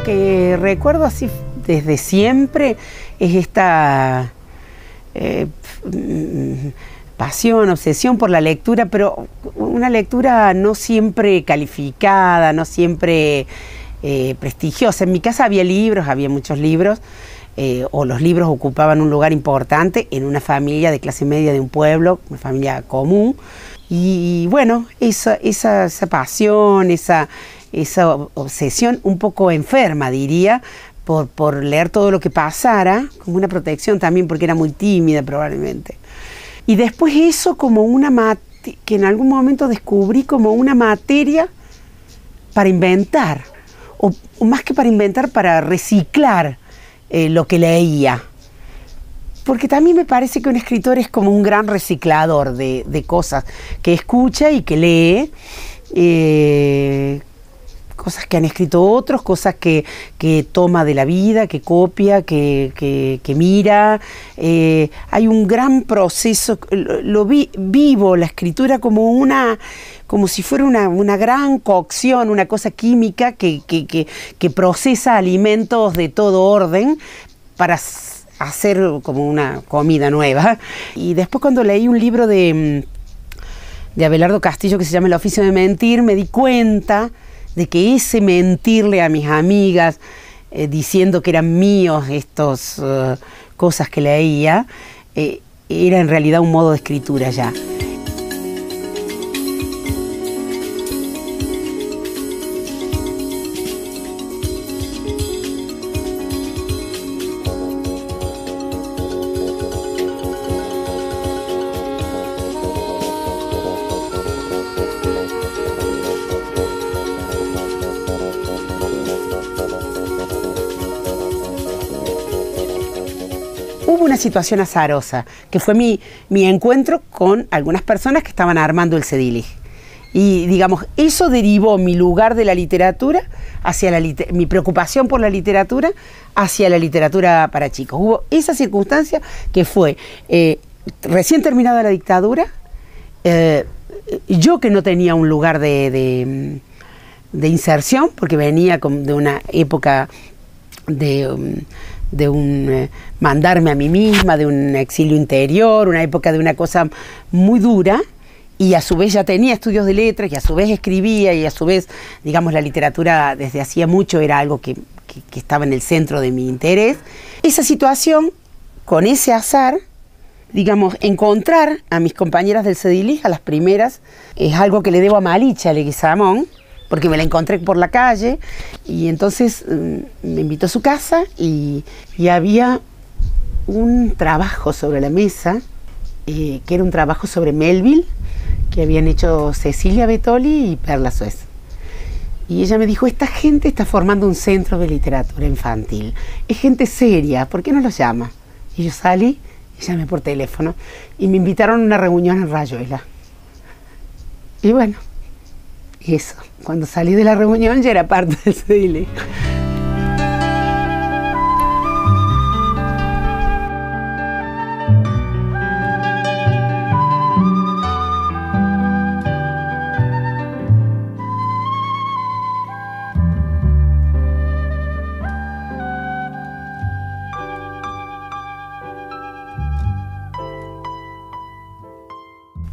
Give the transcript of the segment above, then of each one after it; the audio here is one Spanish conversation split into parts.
que recuerdo así desde siempre es esta pasión, obsesión por la lectura, pero una lectura no siempre calificada, no siempre prestigiosa. En mi casa había libros, había muchos libros, o los libros ocupaban un lugar importante en una familia de clase media de un pueblo, una familia común. Y bueno, esa pasión, esa obsesión un poco enferma, diría, por leer todo lo que pasara, como una protección también, porque era muy tímida probablemente. Y después eso como que en algún momento descubrí como una materia para inventar, o más que para inventar, para reciclar lo que leía. Porque también me parece que un escritor es como un gran reciclador de cosas que escucha y que lee, cosas que han escrito otros, cosas que toma de la vida, que copia, que mira. Hay un gran proceso, vivo la escritura como si fuera una gran cocción, una cosa química que procesa alimentos de todo orden para hacer como una comida nueva. Y después, cuando leí un libro de Abelardo Castillo que se llama El oficio de mentir, me di cuenta de que ese mentirle a mis amigas diciendo que eran míos estas cosas que leía, era en realidad un modo de escritura ya. Hubo una situación azarosa, que fue mi encuentro con algunas personas que estaban armando el CEDILIG. Y digamos, eso derivó mi lugar de la literatura hacia mi preocupación por la literatura hacia la literatura para chicos. Hubo esa circunstancia que fue recién terminada la dictadura, yo que no tenía un lugar de inserción, porque venía de una época de un mandarme a mí misma, de un exilio interior, una época de una cosa muy dura, y a su vez ya tenía estudios de letras, y a su vez escribía, y a su vez, digamos, la literatura desde hacía mucho era algo que estaba en el centro de mi interés. Esa situación, con ese azar, digamos, encontrar a mis compañeras del CEDILIG, a las primeras, es algo que le debo a Malicha Leguizamón, porque me la encontré por la calle, y entonces me invitó a su casa y había un trabajo sobre la mesa, que era un trabajo sobre Melville, que habían hecho Cecilia Betoli y Perla Suez. Y ella me dijo, esta gente está formando un centro de literatura infantil, es gente seria, ¿por qué no los llama? Y yo salí y llamé por teléfono, y me invitaron a una reunión en Rayuela. Y bueno, y eso, cuando salí de la reunión ya era parte del CEDILIG.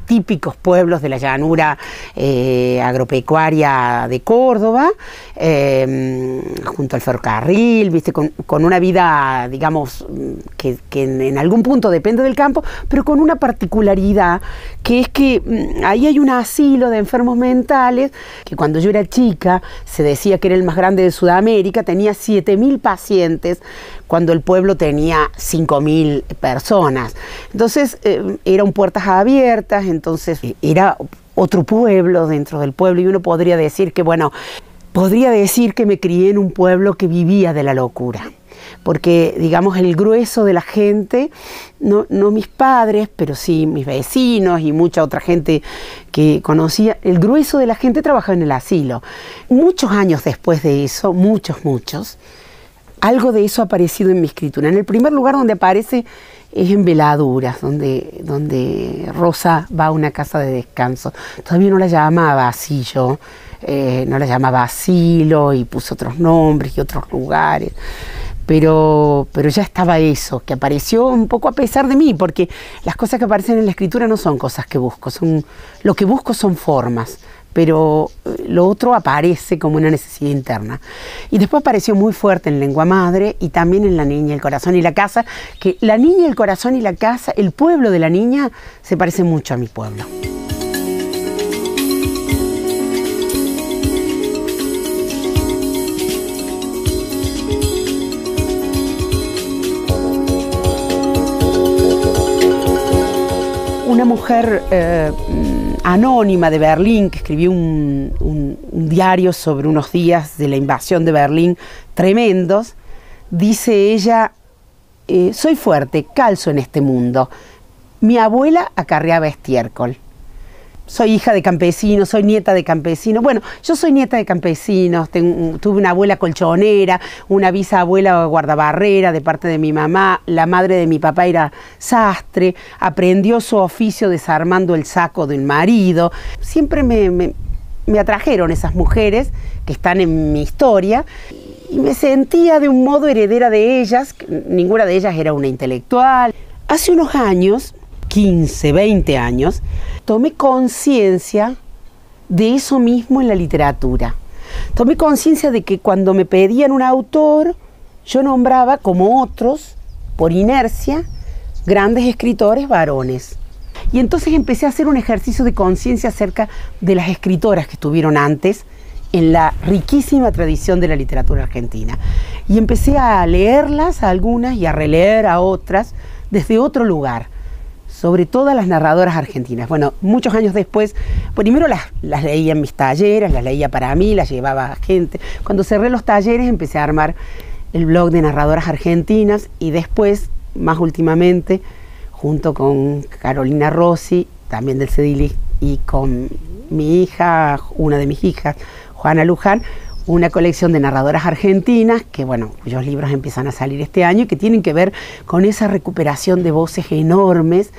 Típicos pueblos de la llanura agropecuaria de Córdoba, junto al ferrocarril, ¿viste? Con una vida, digamos, que en algún punto depende del campo, pero con una particularidad, que es que ahí hay un asilo de enfermos mentales, que cuando yo era chica se decía que era el más grande de Sudamérica, tenía 7.000 pacientes, cuando el pueblo tenía 5.000 personas. Entonces eran puertas abiertas, entonces era otro pueblo dentro del pueblo, y uno podría decir que, bueno, podría decir que me crié en un pueblo que vivía de la locura, porque, digamos, el grueso de la gente, no mis padres, pero sí mis vecinos y mucha otra gente que conocía, el grueso de la gente trabajaba en el asilo. Muchos años después de eso, muchos, algo de eso ha aparecido en mi escritura. En el primer lugar donde aparece es en Veladuras, donde Rosa va a una casa de descanso. Todavía no la llamaba así yo, no la llamaba asilo y puso otros nombres y otros lugares. Pero ya estaba eso, que apareció un poco a pesar de mí, porque las cosas que aparecen en la escritura no son cosas que busco, lo que busco son formas, pero lo otro aparece como una necesidad interna. Y después apareció muy fuerte en Lengua Madre y también en La Niña, el Corazón y la Casa, que La Niña, el Corazón y la Casa, el pueblo de la niña, se parece mucho a mi pueblo. Una mujer anónima de Berlín, que escribió un diario sobre unos días de la invasión de Berlín tremendos, dice ella, soy fuerte, calzo en este mundo. Mi abuela acarreaba estiércol. Soy hija de campesinos, soy nieta de campesinos. Bueno, yo soy nieta de campesinos, tuve una abuela colchonera, una bisabuela guardabarrera de parte de mi mamá, la madre de mi papá era sastre, aprendió su oficio desarmando el saco de un marido. Siempre me atrajeron esas mujeres que están en mi historia y me sentía de un modo heredera de ellas, ninguna de ellas era una intelectual. Hace unos años, 15, 20 años, tomé conciencia de eso mismo en la literatura. Tomé conciencia de que cuando me pedían un autor, yo nombraba, como otros, por inercia, grandes escritores varones. Y entonces empecé a hacer un ejercicio de conciencia acerca de las escritoras que estuvieron antes en la riquísima tradición de la literatura argentina. Y empecé a leerlas a algunas y a releer a otras desde otro lugar, sobre todo a las narradoras argentinas. Bueno, muchos años después, primero las leía en mis talleres, las leía para mí, las llevaba a gente. Cuando cerré los talleres empecé a armar el blog de narradoras argentinas y después, más últimamente, junto con Carolina Rossi, también del CEDILI, y con mi hija, una de mis hijas, Juana Luján, una colección de narradoras argentinas que, bueno, cuyos libros empiezan a salir este año y que tienen que ver con esa recuperación de voces enormes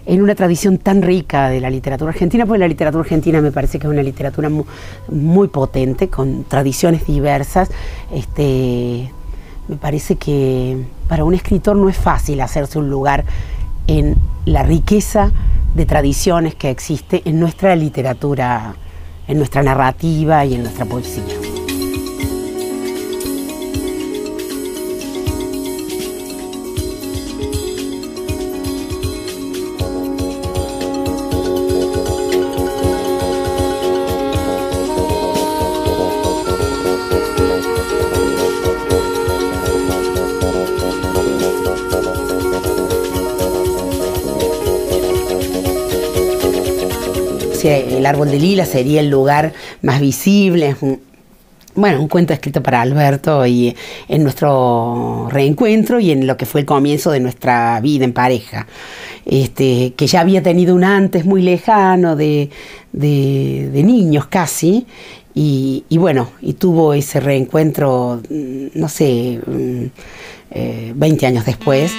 en una tradición tan rica de la literatura argentina, porque la literatura argentina me parece que es una literatura muy potente, con tradiciones diversas. Me parece que para un escritor no es fácil hacerse un lugar en la riqueza de tradiciones que existe en nuestra literatura, en nuestra narrativa y en nuestra poesía. El árbol de lila sería el lugar más visible. Es un cuento escrito para Alberto y en nuestro reencuentro y en lo que fue el comienzo de nuestra vida en pareja, que ya había tenido un antes muy lejano de niños casi, y tuvo ese reencuentro, no sé, 20 años después.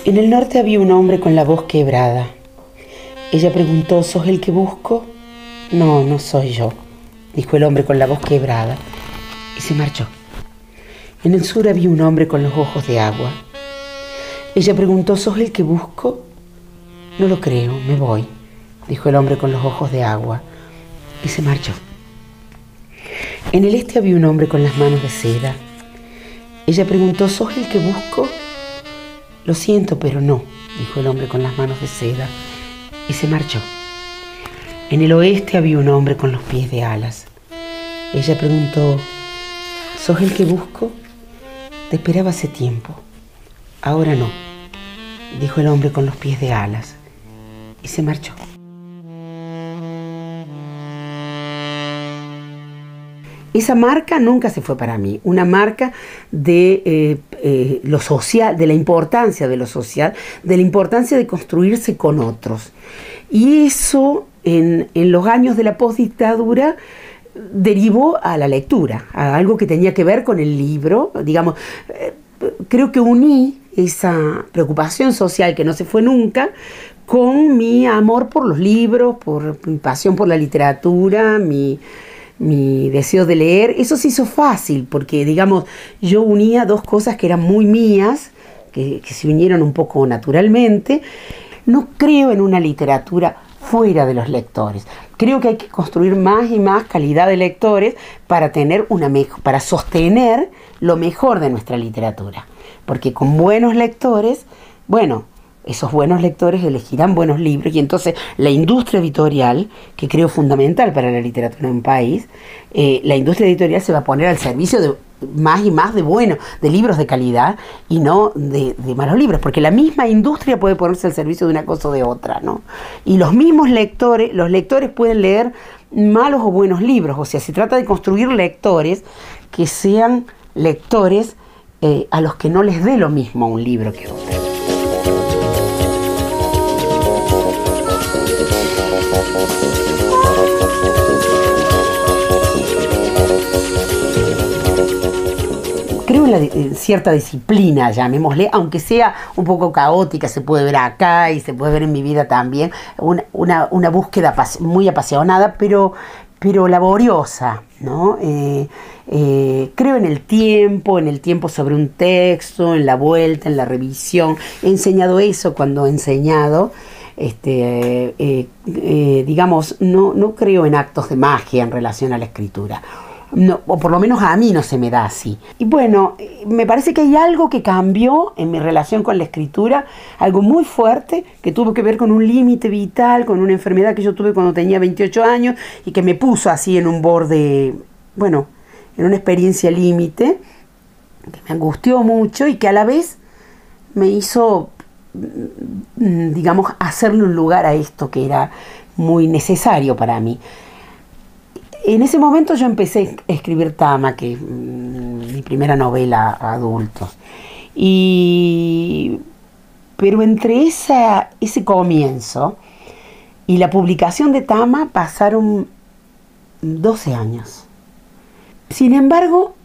En el norte había un hombre con la voz quebrada. Ella preguntó, ¿sos el que busco? No, no soy yo, dijo el hombre con la voz quebrada, y se marchó. En el sur había un hombre con los ojos de agua. Ella preguntó, ¿sos el que busco? No lo creo, me voy, dijo el hombre con los ojos de agua, y se marchó. En el este había un hombre con las manos de seda. Ella preguntó, ¿sos el que busco? Lo siento, pero no, dijo el hombre con las manos de seda, y se marchó. En el oeste había un hombre con los pies de alas. Ella preguntó, ¿sos el que busco? Te esperaba hace tiempo. Ahora no, dijo el hombre con los pies de alas, y se marchó. esa marca nunca se fue para mí, una marca de lo social, de la importancia de lo social, de la importancia de construirse con otros. Y eso en los años de la postdictadura derivó a la lectura, a algo que tenía que ver con el libro, digamos, creo que uní esa preocupación social que no se fue nunca con mi amor por los libros, por mi pasión por la literatura, mi deseo de leer. Eso se hizo fácil porque, digamos, yo unía dos cosas que eran muy mías, que se unieron un poco naturalmente. No creo en una literatura fuera de los lectores. Creo que hay que construir más y más calidad de lectores para tener para sostener lo mejor de nuestra literatura. Porque con buenos lectores, bueno, esos buenos lectores elegirán buenos libros y entonces la industria editorial, que creo fundamental para la literatura de un país, la industria editorial se va a poner al servicio de más y más de libros de calidad y no de malos libros, porque la misma industria puede ponerse al servicio de una cosa o de otra, ¿no? Y los mismos lectores, los lectores pueden leer malos o buenos libros, o sea, se trata de construir lectores que sean lectores a los que no les dé lo mismo un libro que otro. Creo en cierta disciplina, llamémosle, aunque sea un poco caótica, se puede ver acá y se puede ver en mi vida también, una búsqueda muy apasionada, pero laboriosa, ¿no? Creo en el tiempo sobre un texto, en la vuelta, en la revisión. He enseñado eso cuando he enseñado. Digamos, no creo en actos de magia en relación a la escritura. No, o por lo menos a mí no se me da así. Y bueno, me parece que hay algo que cambió en mi relación con la escritura, algo muy fuerte, que tuvo que ver con un límite vital, con una enfermedad que yo tuve cuando tenía 28 años y que me puso así en un borde, bueno, en una experiencia límite, que me angustió mucho y que a la vez me hizo, digamos, hacerle un lugar a esto que era muy necesario para mí. En ese momento yo empecé a escribir Tama, que es mi primera novela a adultos. Pero entre ese comienzo y la publicación de Tama pasaron 12 años. Sin embargo,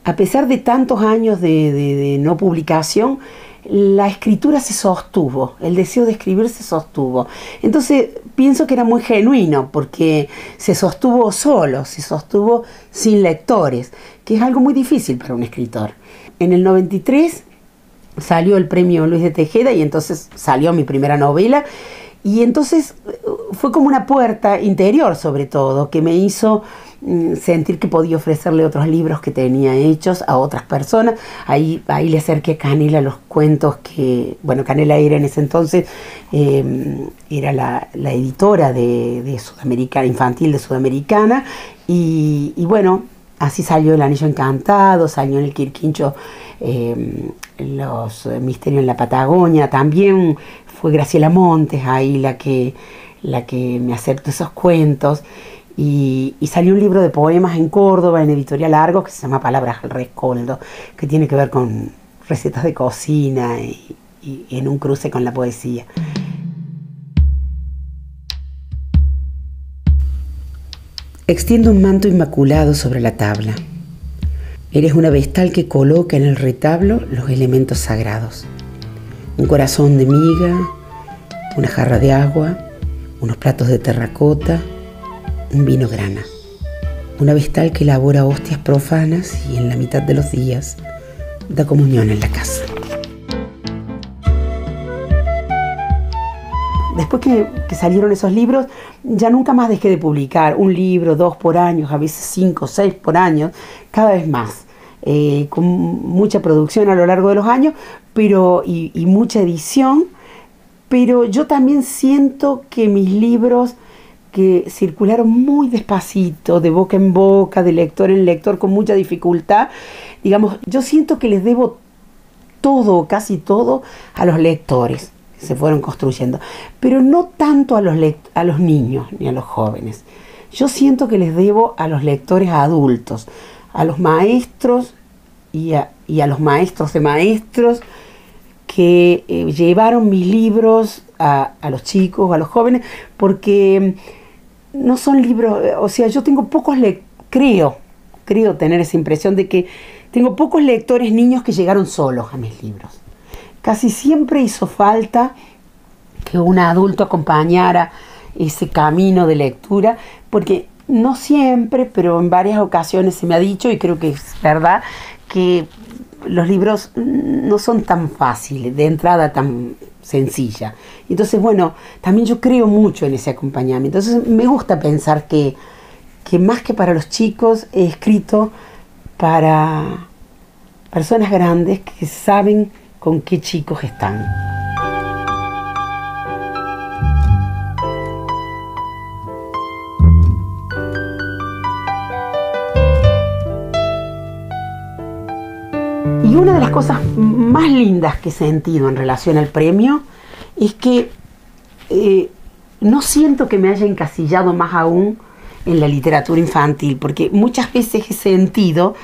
a pesar de tantos años de no publicación, la escritura se sostuvo, el deseo de escribir se sostuvo. Entonces pienso que era muy genuino porque se sostuvo solo, se sostuvo sin lectores, que es algo muy difícil para un escritor. En el 93 salió el premio Luis de Tejeda y entonces salió mi primera novela y entonces fue como una puerta interior sobre todo que me hizo sentir que podía ofrecerle otros libros que tenía hechos a otras personas. Ahí le acerqué a Canela los cuentos que, bueno, Canela era en ese entonces, era la editora de Sudamericana, infantil de Sudamericana, y bueno, así salió El Anillo Encantado, salió en el Quirquincho Los Misterios en la Patagonia, también fue Graciela Montes ahí la que me aceptó esos cuentos. Y salió un libro de poemas en Córdoba, en Editorial Argos, que se llama Palabras al Rescoldo, que tiene que ver con recetas de cocina y en un cruce con la poesía. Extiendo un manto inmaculado sobre la tabla. Eres una vestal que coloca en el retablo los elementos sagrados. Un corazón de miga, una jarra de agua, unos platos de terracota, un vino grana, una vestal que elabora hostias profanas y en la mitad de los días da comunión en la casa. Después que salieron esos libros, ya nunca más dejé de publicar, un libro, 2 por año, a veces 5, 6 por año, cada vez más, con mucha producción a lo largo de los años, y mucha edición, pero yo también siento que mis libros que circularon muy despacito, de boca en boca, de lector en lector, con mucha dificultad. Digamos, yo siento que les debo todo, casi todo, a los lectores que se fueron construyendo, pero no tanto a los niños ni a los jóvenes. yo siento que les debo a los lectores adultos, a los maestros y a los maestros de maestros que llevaron mis libros a los chicos, a los jóvenes, porque no son libros, o sea, yo tengo pocos creo tener esa impresión de que tengo pocos lectores niños que llegaron solos a mis libros. Casi siempre hizo falta que un adulto acompañara ese camino de lectura, porque no siempre, pero en varias ocasiones se me ha dicho, y creo que es verdad, que los libros no son tan fáciles, de entrada tan sencilla. Entonces, bueno, también yo creo mucho en ese acompañamiento. Entonces, me gusta pensar que más que para los chicos, he escrito para personas grandes que saben con qué chicos están. Y una de las cosas más lindas que he sentido en relación al premio es que no siento que me haya encasillado más aún en la literatura infantil, porque muchas veces he sentido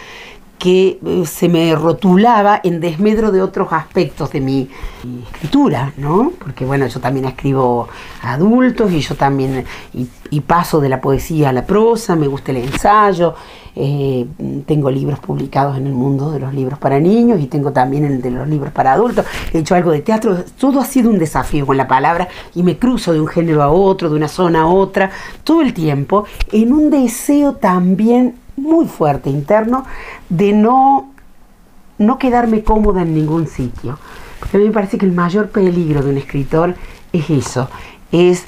que se me rotulaba en desmedro de otros aspectos de mi escritura, ¿no? Porque bueno, yo también escribo a adultos y yo también y paso de la poesía a la prosa, me gusta el ensayo, tengo libros publicados en el mundo de los libros para niños y tengo también el de los libros para adultos, he hecho algo de teatro, todo ha sido un desafío con la palabra y me cruzo de un género a otro, de una zona a otra, todo el tiempo, en un deseo también muy fuerte interno de no quedarme cómoda en ningún sitio, porque a mí me parece que el mayor peligro de un escritor es eso, es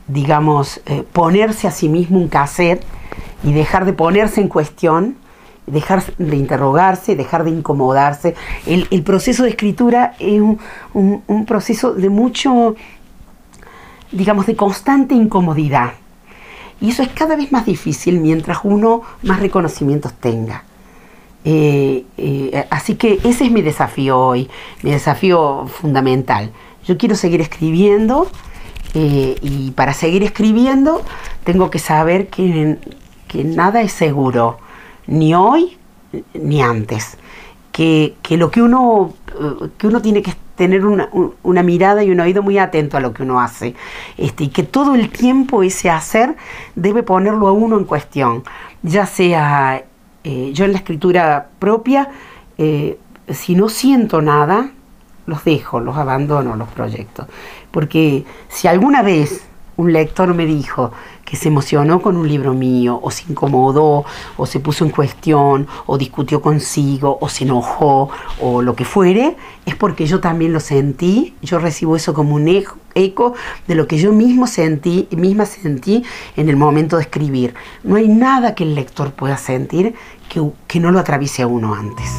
digamos ponerse a sí mismo un cassette y dejar de ponerse en cuestión, dejar de interrogarse, dejar de incomodarse. El proceso de escritura es un proceso de mucho, digamos, de constante incomodidad. Y eso es cada vez más difícil mientras uno más reconocimientos tenga. Así que ese es mi desafío hoy, mi desafío fundamental. Yo quiero seguir escribiendo y para seguir escribiendo tengo que saber que nada es seguro, ni hoy ni antes. Que uno tiene que tener una mirada y un oído muy atento a lo que uno hace, y que todo el tiempo ese hacer debe ponerlo a uno en cuestión, ya sea yo en la escritura propia, si no siento nada, los dejo, los abandono, los proyectos, porque si alguna vez un lector me dijo que se emocionó con un libro mío, o se incomodó, o se puso en cuestión, o discutió consigo, o se enojó, o lo que fuere, es porque yo también lo sentí. Yo recibo eso como un eco de lo que yo misma sentí en el momento de escribir. No hay nada que el lector pueda sentir que no lo atraviese a uno antes.